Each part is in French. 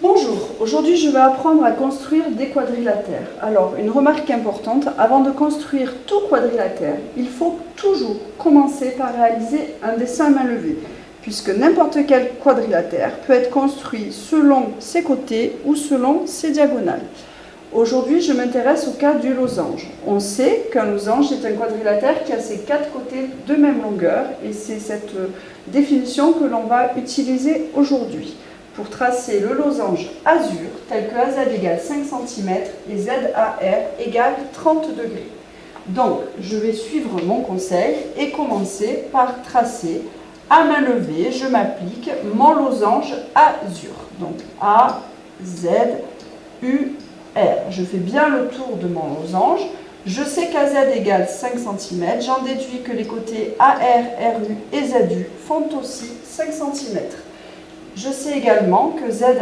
Bonjour, aujourd'hui je vais apprendre à construire des quadrilatères. Alors, une remarque importante, avant de construire tout quadrilatère, il faut toujours commencer par réaliser un dessin à main levée, puisque n'importe quel quadrilatère peut être construit selon ses côtés ou selon ses diagonales. Aujourd'hui, je m'intéresse au cas du losange. On sait qu'un losange est un quadrilatère qui a ses quatre côtés de même longueur, et c'est cette définition que l'on va utiliser aujourd'hui pour tracer le losange azur tel que AZ égale 5 cm et ZAR égale 30 degrés. Donc, je vais suivre mon conseil et commencer par tracer à main levée. Je m'applique mon losange azur. Donc, A, Z, U, R. Je fais bien le tour de mon losange. Je sais qu'AZ égale 5 cm. J'en déduis que les côtés AR, RU et ZU font aussi 5 cm. Je sais également que ZAR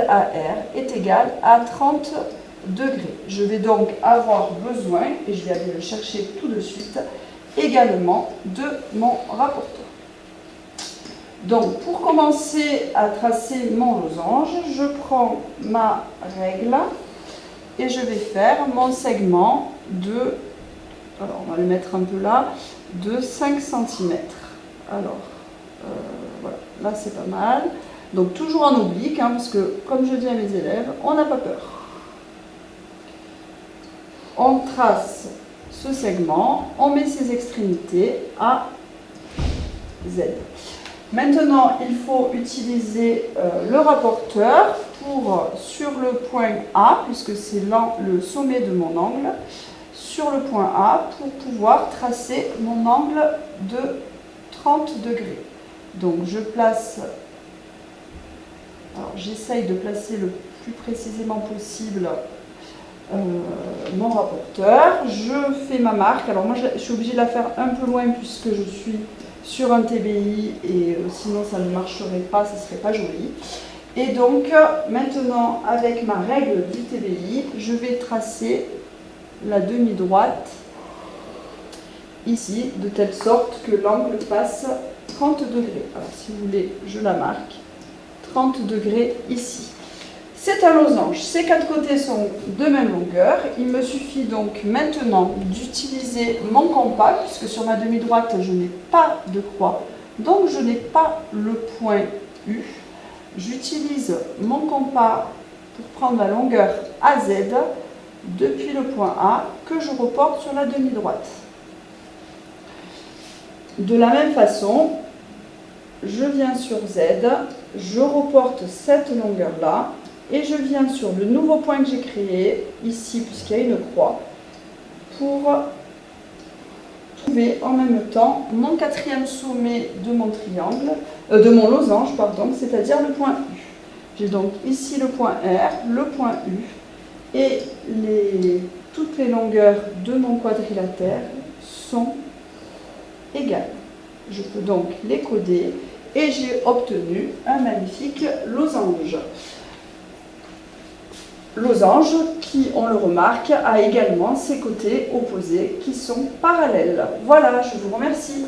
est égal à 30 degrés. Je vais donc avoir besoin, et je vais aller le chercher tout de suite, également de mon rapporteur. Donc, pour commencer à tracer mon losange, je prends ma règle et je vais faire mon segment de, alors on va le mettre un peu là, de 5 cm. Alors, voilà, là c'est pas mal. Donc toujours en oblique, parce que comme je dis à mes élèves, on n'a pas peur. On trace ce segment, on met ses extrémités à Z. Maintenant, il faut utiliser le rapporteur pour, sur le point A, puisque c'est le sommet de mon angle, sur le point A pour pouvoir tracer mon angle de 30 degrés. Donc je place... Alors, j'essaye de placer le plus précisément possible mon rapporteur. Je fais ma marque. Alors moi, je suis obligée de la faire un peu loin puisque je suis sur un TBI et sinon ça ne marcherait pas, ça ne serait pas joli. Et donc, maintenant, avec ma règle du TBI, je vais tracer la demi-droite ici, de telle sorte que l'angle passe 30 degrés. Alors, si vous voulez, je la marque. 30 degrés ici. C'est un losange. Ces quatre côtés sont de même longueur. Il me suffit donc maintenant d'utiliser mon compas, puisque sur ma demi-droite, je n'ai pas de croix, donc je n'ai pas le point U. J'utilise mon compas pour prendre la longueur AZ depuis le point A que je reporte sur la demi-droite. De la même façon, je viens sur Z, je reporte cette longueur-là et je viens sur le nouveau point que j'ai créé, ici, puisqu'il y a une croix, pour trouver en même temps mon quatrième sommet de mon triangle, de mon losange, pardon, c'est-à-dire le point U. J'ai donc ici le point R, le point U, et toutes les longueurs de mon quadrilatère sont égales. Je peux donc les coder et j'ai obtenu un magnifique losange. Losange qui, on le remarque, a également ses côtés opposés qui sont parallèles. Voilà, je vous remercie.